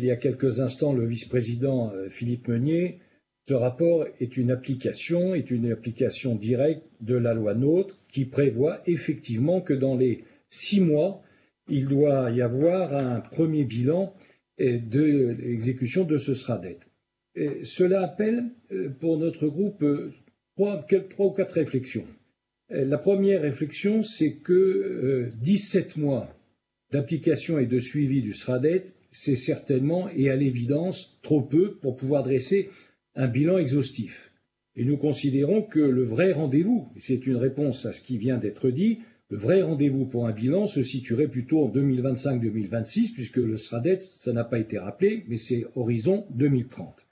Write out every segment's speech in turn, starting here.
il y a quelques instants le vice-président Philippe Meunier, ce rapport est une application directe de la loi NOTRe qui prévoit effectivement que dans les 6 mois, il doit y avoir un premier bilan de l'exécution de ce SRADDET. Cela appelle pour notre groupe 3 ou 4 réflexions. La première réflexion, c'est que 17 mois d'application et de suivi du SRADDET, c'est certainement et à l'évidence trop peu pour pouvoir dresser un bilan exhaustif. Et nous considérons que le vrai rendez-vous, c'est une réponse à ce qui vient d'être dit, le vrai rendez-vous pour un bilan se situerait plutôt en 2025-2026, puisque le SRADDET, ça n'a pas été rappelé, mais c'est horizon 2030.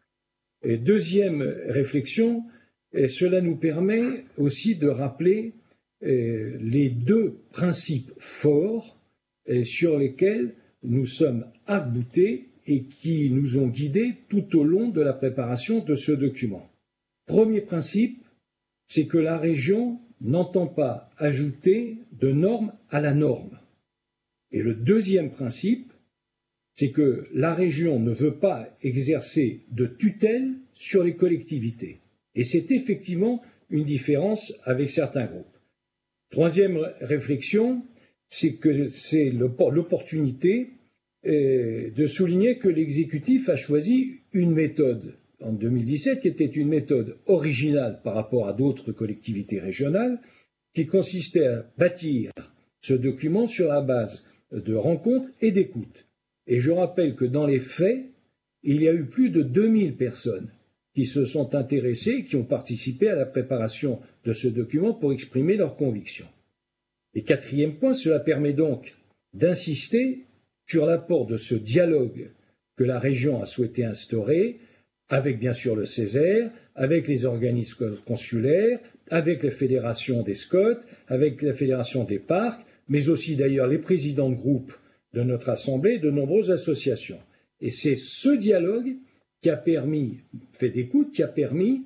Et deuxième réflexion, cela nous permet aussi de rappeler les 2 principes forts sur lesquels nous sommes arc-boutés et qui nous ont guidés tout au long de la préparation de ce document. Premier principe, c'est que la région n'entend pas ajouter de normes à la norme. Et le deuxième principe, c'est que la région ne veut pas exercer de tutelle sur les collectivités. Et c'est effectivement une différence avec certains groupes. Troisième réflexion, c'est que c'est l'opportunité de souligner que l'exécutif a choisi une méthode en 2017 qui était une méthode originale par rapport à d'autres collectivités régionales, qui consistait à bâtir ce document sur la base de rencontres et d'écoutes. Et je rappelle que dans les faits, il y a eu plus de 2000 personnes qui se sont intéressées, qui ont participé à la préparation de ce document pour exprimer leurs convictions. Et quatrième point, cela permet donc d'insister sur l'apport de ce dialogue que la région a souhaité instaurer avec bien sûr le Césaire, avec les organismes consulaires, avec la fédération des Scots, avec la fédération des parcs, mais aussi d'ailleurs les présidents de groupe de notre Assemblée et de nombreuses associations. Et c'est ce dialogue qui a permis, fait d'écoute, qui a permis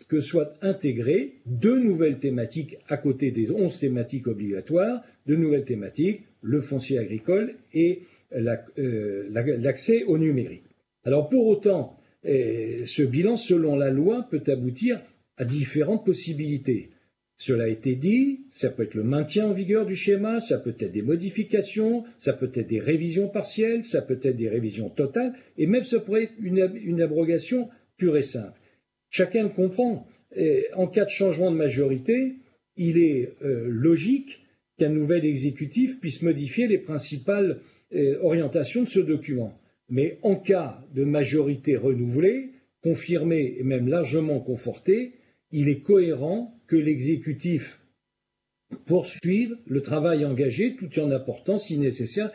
que soient intégrées 2 nouvelles thématiques à côté des 11 thématiques obligatoires, 2 nouvelles thématiques, le foncier agricole et l'accès au numérique. Alors pour autant, ce bilan, selon la loi, peut aboutir à différentes possibilités. Cela a été dit, ça peut être le maintien en vigueur du schéma, ça peut être des modifications, ça peut être des révisions partielles, ça peut être des révisions totales, et même ça pourrait être une abrogation pure et simple. Chacun le comprend. En cas de changement de majorité, il est logique qu'un nouvel exécutif puisse modifier les principales orientations de ce document. Mais en cas de majorité renouvelée, confirmée et même largement confortée, il est cohérent que l'exécutif poursuive le travail engagé tout en apportant, si nécessaire,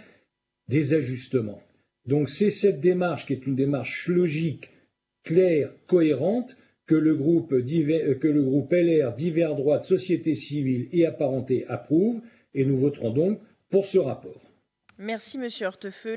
des ajustements. Donc c'est cette démarche qui est une démarche logique, claire, cohérente, que le groupe LR, divers droites, société civile et apparentés approuve, et nous voterons donc pour ce rapport. Merci Monsieur Hortefeux.